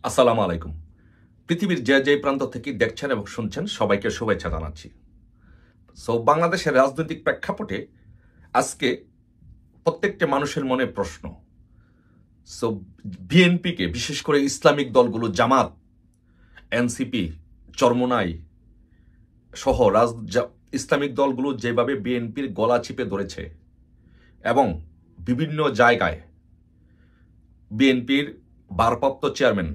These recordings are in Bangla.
আসসালামু আলাইকুম। পৃথিবীর যে যে প্রান্ত থেকে দেখছেন এবং শুনছেন সবাইকে শুভেচ্ছা জানাচ্ছি। বাংলাদেশের রাজনৈতিক প্রেক্ষাপটে আজকে প্রত্যেকটা মানুষের মনে প্রশ্ন। সো বিএনপিকে, বিশেষ করে ইসলামিক দলগুলো জামাত, এনসিপি, চরমোনাই সহ ইসলামিক দলগুলো যেভাবে বিএনপির গলা চিপে ধরেছে এবং বিভিন্ন জায়গায় বিএনপির ভারপ্রাপ্ত চেয়ারম্যান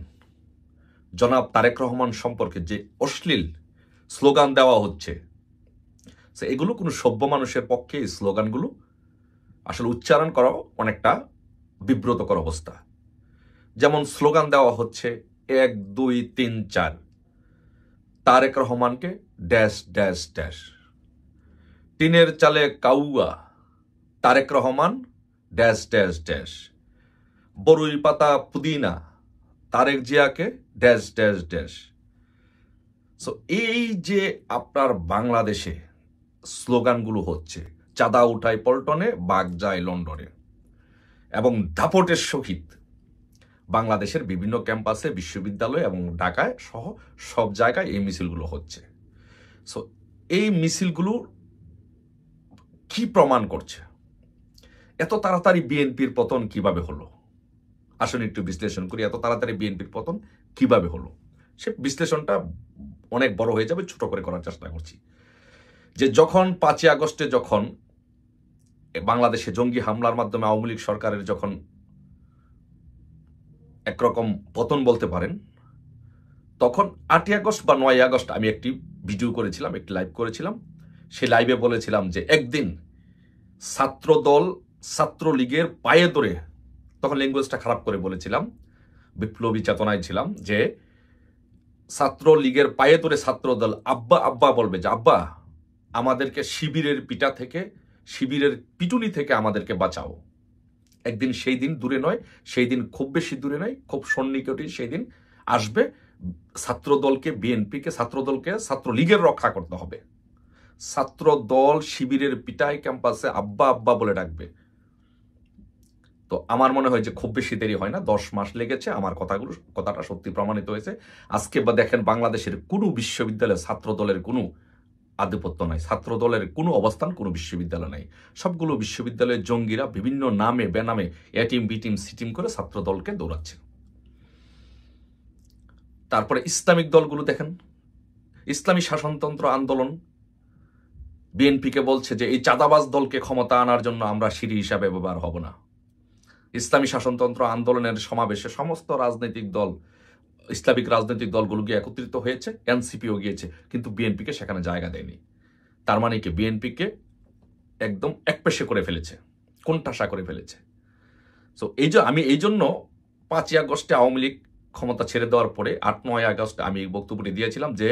জনাব তারেক রহমান সম্পর্কে যে অশ্লীল স্লোগান দেওয়া হচ্ছে, এগুলো কোনো সভ্য মানুষের পক্ষে এই স্লোগানগুলো আসলে উচ্চারণ করাও অনেকটা বিব্রতকর অবস্থা। যেমন স্লোগান দেওয়া হচ্ছে 1 2 3 4, তারেক রহমানকে ড্যাশ ড্যাশ ড্যাশ, টিনের চালে কাউয়া, Tarek Rahman dash dash dash, বরুই পাতা পুদিনা, তারেক জিয়াকে ড্যাশ ড্যাশ ড্যাশ। এই যে আপনার বাংলাদেশে স্লোগানগুলো হচ্ছে, চাঁদা উঠায় পল্টনে, বাঘ যায় লন্ডনে, এবং দাপটের সহিত বাংলাদেশের বিভিন্ন ক্যাম্পাসে, বিশ্ববিদ্যালয় এবং ঢাকায় সহ সব জায়গায় এই মিছিলগুলো হচ্ছে। এই মিছিলগুলো কি প্রমাণ করছে? এত তাড়াতাড়ি বিএনপির পতন কিভাবে হলো? আসলে একটু বিশ্লেষণ করি, এত তাড়াতাড়ি বিএনপির পতন কিভাবে হলো। সে বিশ্লেষণটা অনেক বড় হয়ে যাবে, ছোট করে করার চেষ্টা করছি। যে যখন 5ই আগস্টে যখন বাংলাদেশে জঙ্গি হামলার মাধ্যমে আওয়ামী লীগ সরকারের যখন একরকম পতন বলতে পারেন, তখন 8ই আগস্ট বা 9ই আগস্ট আমি একটি ভিডিও করেছিলাম, একটি লাইভ করেছিলাম। সেই লাইভে বলেছিলাম যে একদিন ছাত্রদল ছাত্রলীগের পায়ে ধরে, তখন ল্যাঙ্গুয়েজটা খারাপ করে বলেছিলাম, বিপ্লবী চেতনায় ছিলাম, যে ছাত্রলীগের পায়ে ধরে ছাত্রদল আব্বা আব্বা বলবে যে আব্বা আমাদেরকে শিবিরের পিটা থেকে, শিবিরের পিটুনি থেকে আমাদেরকে বাঁচাও। একদিন সেই দিন দূরে নয়, সেই দিন খুব বেশি দূরে নয়, খুব সন্নিকটে সেই দিন আসবে। ছাত্রদলকে, বিএনপিকে, ছাত্রদলকে ছাত্রলীগের রক্ষা করতে হবে। ছাত্রদল শিবিরের পিটায় ক্যাম্পাসে আব্বা আব্বা বলে ডাকবে। তো আমার মনে হয় যে খুব বেশি দেরি হয় না, 10 মাস লেগেছে। আমার কথাটা সত্যি প্রমাণিত হয়েছে। আজকে বা দেখেন বাংলাদেশের কোনো বিশ্ববিদ্যালয়ে ছাত্রদলের কোনো আধিপত্য নাই, ছাত্রদলের কোনো অবস্থান কোনো বিশ্ববিদ্যালয় নাই। সবগুলো বিশ্ববিদ্যালয়ের জঙ্গিরা বিভিন্ন নামে বেনামে এটিম বিটিম সিটিম করে ছাত্রদলকে দৌড়াচ্ছে। তারপরে ইসলামিক দলগুলো দেখেন, ইসলামী শাসনতন্ত্র আন্দোলন বিএনপিকে বলছে যে এই চাঁদাবাজ দলকে ক্ষমতা আনার জন্য আমরা সিঁড়ি হিসাবে ব্যবহার হব না। ইসলামী শাসনতন্ত্র আন্দোলনের সমাবেশে সমস্ত রাজনৈতিক দল, ইসলামিক রাজনৈতিক দলগুলো গিয়ে একত্রিত হয়েছে, এনসিপিও গিয়েছে, কিন্তু বিএনপিকে সেখানে জায়গা দেয়নি। তার মানে কি বিএনপিকে একদম একপেশে করে ফেলেছে, কোণঠাসা করে ফেলেছে। আমি এই জন্য 5ই আগস্টে আওয়ামী লীগ ক্ষমতা ছেড়ে দেওয়ার পরে 8-9 আগস্ট আমি বক্তব্যটি দিয়েছিলাম যে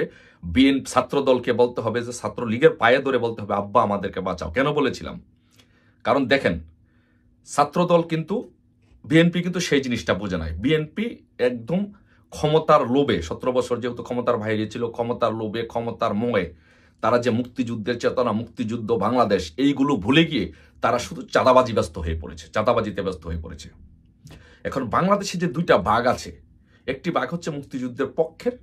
ছাত্র দলকে বলতে হবে, যে ছাত্রলীগের পায়ে ধরে বলতে হবে আব্বা আমাদেরকে বাঁচাও। কেন বলেছিলাম? কারণ দেখেন ছাত্রদল কিন্তু, বিএনপি কিন্তু সেই জিনিসটা বোঝে নাই। বিএনপি একদম ক্ষমতার লোভে, 17 বছর যেহেতু ক্ষমতার বাইরে ছিল, ক্ষমতার লোভে, ক্ষমতার মোহে তারা যে মুক্তিযুদ্ধের চেতনা, মুক্তিযুদ্ধ, বাংলাদেশ, এইগুলো ভুলে গিয়ে তারা শুধু চাঁদাবাজি ব্যস্ত হয়ে পড়েছে, চাঁদাবাজিতে ব্যস্ত হয়ে পড়েছে। এখন বাংলাদেশে যে দুইটা ভাগ আছে, একটি ভাগ হচ্ছে মুক্তিযুদ্ধের পক্ষের,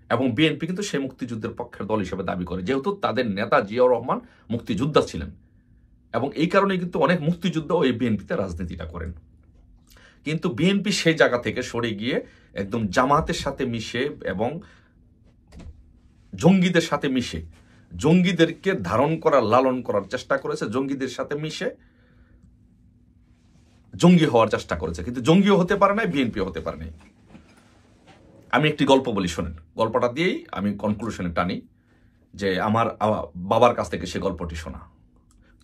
এবং বিএনপি কিন্তু সেই মুক্তিযুদ্ধের পক্ষের দল হিসেবে দাবি করে, যেহেতু তাদের নেতা জিয়াউর রহমান মুক্তিযোদ্ধা ছিলেন, এবং এই কারণে কিন্তু অনেক মুক্তিযুদ্ধ এই বিএনপিতে রাজনীতিটা করেন। কিন্তু বিএনপি সেই জায়গা থেকে সরে গিয়ে একদম জামাতের সাথে মিশে এবং জঙ্গিদের সাথে মিশে, জঙ্গিদেরকে ধারণ করার, লালন করার চেষ্টা করেছে, জঙ্গিদের সাথে মিশে জঙ্গি হওয়ার চেষ্টা করেছে, কিন্তু জঙ্গিও হতে পারে নাই, বিএনপিও হতে পারে নাই। আমি একটি গল্প বলি, শোনেন। গল্পটা দিয়েই আমি কনক্লুশনে টানি, যে আমার বাবার কাছ থেকে সে গল্পটি শোনা।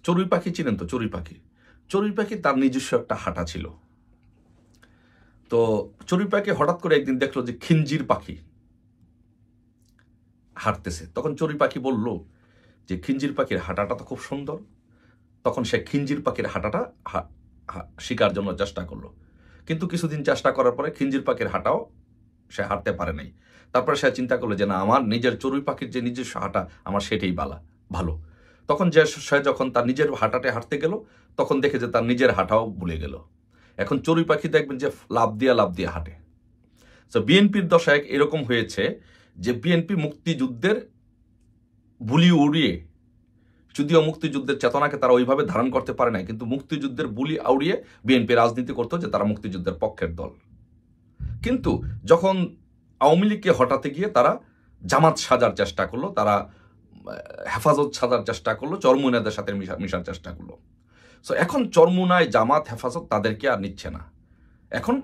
চড়ুই পাখি চিনেন তো? চড়ুই পাখি, চড়ুই পাখি তার নিজস্ব একটা হাঁটা ছিল। তো চড়ুই পাখি হঠাৎ করে একদিন দেখলো যে খিঞ্জির পাখি হাঁটতেছে। তখন চড়ুই পাখি বলল যে খিঞ্জির পাখির হাঁটাটা তো খুব সুন্দর। তখন সে খিঞ্জির পাখির হাঁটাটা শিকার জন্য চেষ্টা করলো, কিন্তু কিছুদিন চেষ্টা করার পরে খিঞ্জির পাখির হাঁটাও সে হাঁটতে পারে নাই। তারপরে সে চিন্তা করলো যে না, আমার নিজের চড়ুই পাখির যে নিজস্ব হাঁটা, আমার সেটাই ভালো। তখন সে যখন তার নিজের হাঁটাতে হাঁটতে গেল, তখন দেখে যে তার নিজের হাঁটাও ভুলে গেল। এখন চড়ুই পাখি দেখবেন যে লাভ দিয়ে হাঁটে। তো বিএনপির দশায় এরকম হয়েছে যে বিএনপি মুক্তিযুদ্ধের বুলি উড়িয়ে, যদিও মুক্তিযুদ্ধের চেতনাকে তারা ওইভাবে ধারণ করতে পারে না, কিন্তু মুক্তিযুদ্ধের বুলি উড়িয়ে বিএনপি রাজনীতি করতো যে তারা মুক্তিযুদ্ধের পক্ষের দল। কিন্তু যখন আওয়ামী লীগকে হটাতে গিয়ে তারা জামাত সাজার চেষ্টা করলো, তারা হেফাজত সাজার চেষ্টা করলো, চরমুনাদের সাথে মিশার চেষ্টা করলো। সো এখন চরমুনায় জামাত হেফাজত তাদেরকে আর নিচ্ছে না, এখন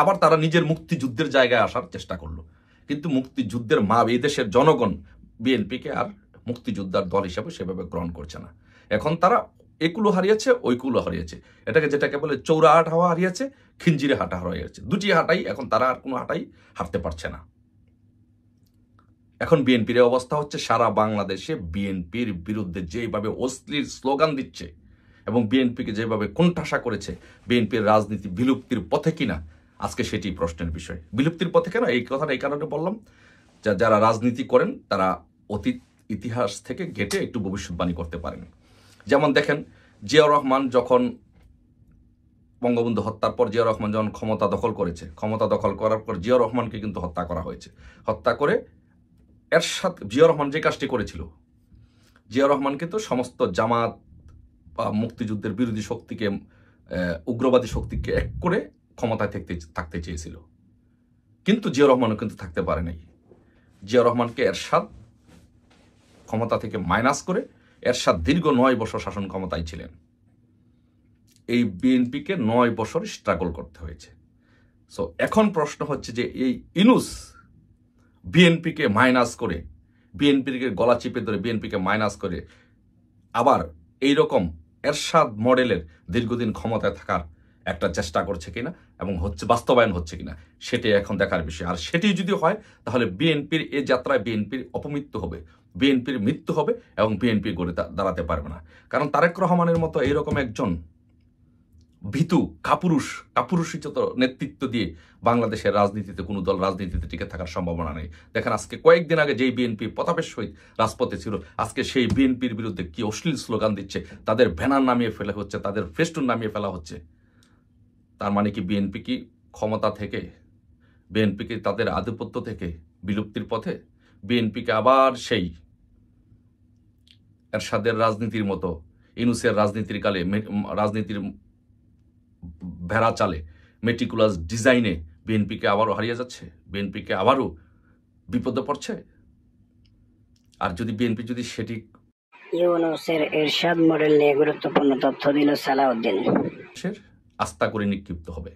আবার তারা নিজের মুক্তিযুদ্ধের জায়গায় আসার চেষ্টা করলো। কিন্তু মুক্তিযুদ্ধের মা এই দেশের জনগণ বিএনপিকে আর মুক্তিযোদ্ধার দল হিসাবে সেভাবে গ্রহণ করছে না। এখন তারা একুলো হারিয়েছে, ওইকুলো হারিয়েছে, যেটাকে বলে চৌরা হাট হাওয়া হারিয়েছে, খিঞ্জিরে হাঁটা হারিয়েছে। দুটি হাঁটাই এখন তারা আর কোনো হাঁটাই হাঁটতে পারছে না। এখন বিএনপির অবস্থা হচ্ছে সারা বাংলাদেশে বিএনপির বিরুদ্ধে যেভাবে অশ্লীল স্লোগান দিচ্ছে এবং বিএনপিকে যেভাবে কোণঠাসা করেছে, বিএনপির রাজনীতি বিলুপ্তির পথে কিনা আজকে সেটি প্রশ্নের বিষয়। বিলুপ্তির পথে কেন এই কথাটা এই কারণে বললাম, যারা রাজনীতি করেন তারা অতীত ইতিহাস থেকে ঘেটে একটু ভবিষ্যৎবাণী করতে পারেন। যেমন দেখেন, জিয়াউর রহমান যখন বঙ্গবন্ধু হত্যার পর জিয়াউর রহমান যখন ক্ষমতা দখল করেছে, ক্ষমতা দখল করার পর জিয়াউর রহমানকে কিন্তু হত্যা করা হয়েছে। হত্যা করে এরশাদ, জিয়াউর রহমান যে কাজটি করেছিল, জিয়াউর রহমান কিন্তু সমস্ত জামাত বা মুক্তিযুদ্ধের বিরোধী শক্তিকে, উগ্রবাদী শক্তিকে এক করে ক্ষমতায় থাকতে চেয়েছিল, কিন্তু জিয়াউর রহমানও কিন্তু থাকতে পারে নাই। জিয়াউর রহমানকে এরশাদ ক্ষমতা থেকে মাইনাস করে এরশাদ দীর্ঘ 9 বছর শাসন ক্ষমতায় ছিলেন। এই বিএনপিকে 9 বছর স্ট্রাগল করতে হয়েছে। সো এখন প্রশ্ন হচ্ছে যে এই ইনুস বিএনপিকে মাইনাস করে, বিএনপিকে গলা চিপে ধরে বিএনপিকে মাইনাস করে আবার এইরকম এরশাদ মডেলের দীর্ঘদিন ক্ষমতায় থাকার একটা চেষ্টা করছে কিনা এবং বাস্তবায়ন হচ্ছে কিনা সেটাই এখন দেখার বিষয়। আর সেটি যদি হয় তাহলে বিএনপির এই যাত্রায় বিএনপির অপমৃত্যু হবে, বিএনপির মৃত্যু হবে এবং বিএনপি গড়ে দাঁড়াতে পারবে না। কারণ তারেক রহমানের মতো এইরকম একজন ভীতু কাপুরুষিত নেতৃত্ব দিয়ে বাংলাদেশের রাজনীতিতে কোনো দল রাজনীতিতে টিকে থাকার সম্ভাবনা নেই। দেখেন, আজকে কয়েকদিন আগে যেই বিএনপি প্রতাপের সহিত রাজপথে ছিল, আজকে সেই বিএনপির বিরুদ্ধে কি অশ্লীল স্লোগান দিচ্ছে, তাদের ব্যানার নামিয়ে ফেলা হচ্ছে, তাদের ফেস্টুন নামিয়ে ফেলা হচ্ছে। তার মানে কি বিএনপি কি ক্ষমতা থেকে, বিএনপি কি তাদের আধিপত্য থেকে বিলুপ্তির পথে? বিএনপিকে আবার সেই এরশাদের রাজনীতির মতো, ইনুসের রাজনীতির কালে রাজনীতির ভেড়া চালে মেটিকুলাস ডিজাইনে বিএনপিকে আবারও হারিয়ে যাচ্ছে, বিএনপিকে আবারও বিপদে পড়ছে। আর যদি বিএনপি যদি সেটি ইউনূসের এরশাদ মডেল নিয়ে গুরুত্বপূর্ণ তথ্য দিল সালাউদ্দিন, আস্থা করে নিক্ষিপ্ত হবে।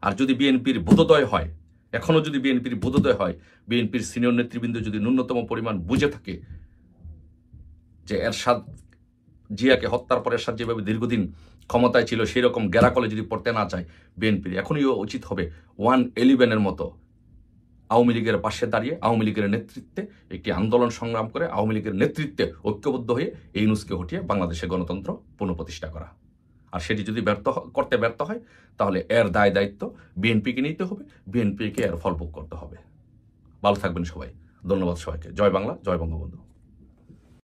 আর যদি বিএনপির বোধোদয় হয়, এখনো যদি বিএনপির বোধোদয় হয়, বিএনপির সিনিয়র নেতৃবৃন্দ যদি ন্যূনতম পরিমাণ বুঝে থাকে যে এরশাদ জিয়াকে হত্যার পর এরশাদ যেভাবে দীর্ঘদিন ক্ষমতায় ছিল সেই রকম গেরাকলে যদি পড়তে না চায়, বিএনপির এখনই উচিত হবে 111-এর মতো আওয়ামী লীগের পাশে দাঁড়িয়ে আওয়ামী লীগের নেতৃত্বে একটি আন্দোলন সংগ্রাম করে আওয়ামী লীগের নেতৃত্বে ঐক্যবদ্ধ হয়ে এই ইউনূসকে হটিয়ে বাংলাদেশের গণতন্ত্র পুনঃপ্রতিষ্ঠা করা। আর সেটি যদি করতে ব্যর্থ হয় তাহলে এর দায়িত্ব বিএনপিকে নিতে হবে, বিএনপিকে এর ফলভোগ করতে হবে। ভালো থাকবেন সবাই, ধন্যবাদ সবাইকে। জয় বাংলা, জয় বঙ্গবন্ধু।